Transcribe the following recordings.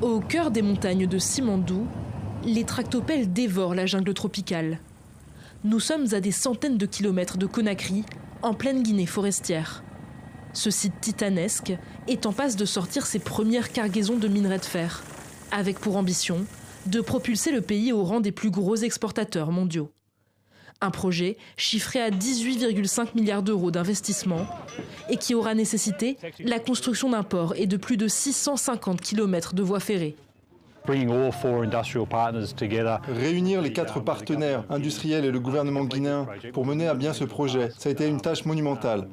Au cœur des montagnes de Simandou, les tractopelles dévorent la jungle tropicale. Nous sommes à des centaines de kilomètres de Conakry, en pleine Guinée forestière. Ce site titanesque est en passe de sortir ses premières cargaisons de minerais de fer, avec pour ambition de propulser le pays au rang des plus gros exportateurs mondiaux. Un projet chiffré à 18,5 milliards d'euros d'investissement et qui aura nécessité la construction d'un port et de plus de 650 kilomètres de voies ferrées. Réunir les 4 partenaires industriels et le gouvernement guinéen pour mener à bien ce projet, ça a été une tâche monumentale.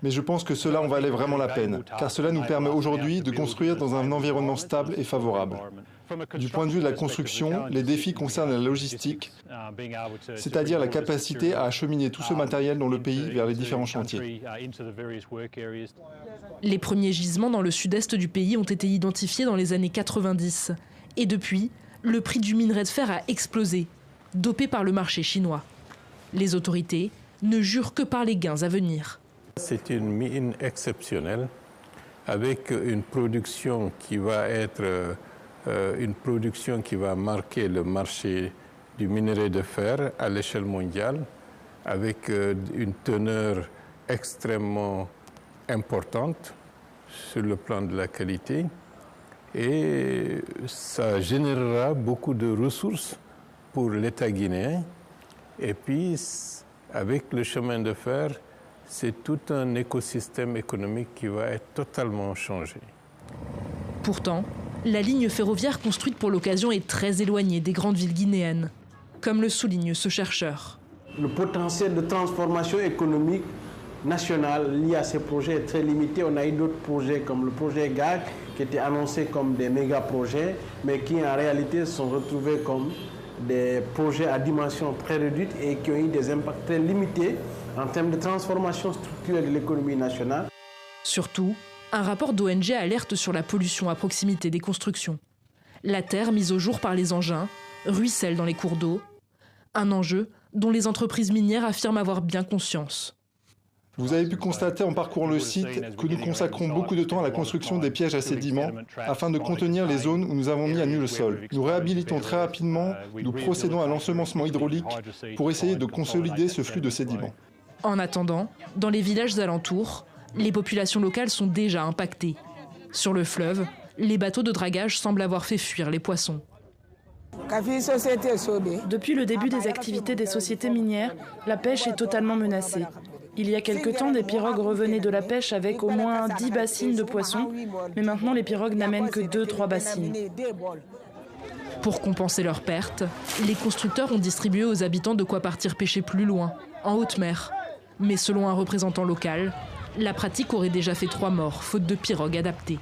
Mais je pense que cela en valait vraiment la peine, car cela nous permet aujourd'hui de construire dans un environnement stable et favorable. Du point de vue de la construction, les défis concernent la logistique, c'est-à-dire la capacité à acheminer tout ce matériel dans le pays vers les différents chantiers. Les premiers gisements dans le sud-est du pays ont été identifiés dans les années 90. Et depuis, le prix du minerai de fer a explosé, dopé par le marché chinois. Les autorités ne jurent que par les gains à venir. C'est une mine exceptionnelle avec une production qui va être qui va marquer le marché du minerai de fer à l'échelle mondiale, avec une teneur extrêmement importante sur le plan de la qualité, et ça générera beaucoup de ressources pour l'État guinéen. Et puis, avec le chemin de fer, c'est tout un écosystème économique qui va être totalement changé. Pourtant, la ligne ferroviaire construite pour l'occasion est très éloignée des grandes villes guinéennes, comme le souligne ce chercheur. Le potentiel de transformation économique nationale lié à ces projets est très limité. On a eu d'autres projets comme le projet GAG qui étaient annoncés comme des méga-projets, mais qui en réalité sont retrouvés comme des projets à dimension très réduite et qui ont eu des impacts très limités en termes de transformation structurelle de l'économie nationale. Surtout, un rapport d'ONG alerte sur la pollution à proximité des constructions. La terre mise au jour par les engins ruisselle dans les cours d'eau, un enjeu dont les entreprises minières affirment avoir bien conscience. Vous avez pu constater en parcourant le site que nous consacrons beaucoup de temps à la construction des pièges à sédiments afin de contenir les zones où nous avons mis à nu le sol. Nous réhabilitons très rapidement, nous procédons à l'ensemencement hydraulique pour essayer de consolider ce flux de sédiments. En attendant, dans les villages alentours, les populations locales sont déjà impactées. Sur le fleuve, les bateaux de dragage semblent avoir fait fuir les poissons. Depuis le début des activités des sociétés minières, la pêche est totalement menacée. Il y a quelque temps, des pirogues revenaient de la pêche avec au moins 10 bassines de poissons, mais maintenant les pirogues n'amènent que 2-3 bassines. Pour compenser leurs pertes, les constructeurs ont distribué aux habitants de quoi partir pêcher plus loin, en haute mer. Mais selon un représentant local, la pratique aurait déjà fait 3 morts, faute de pirogues adaptées.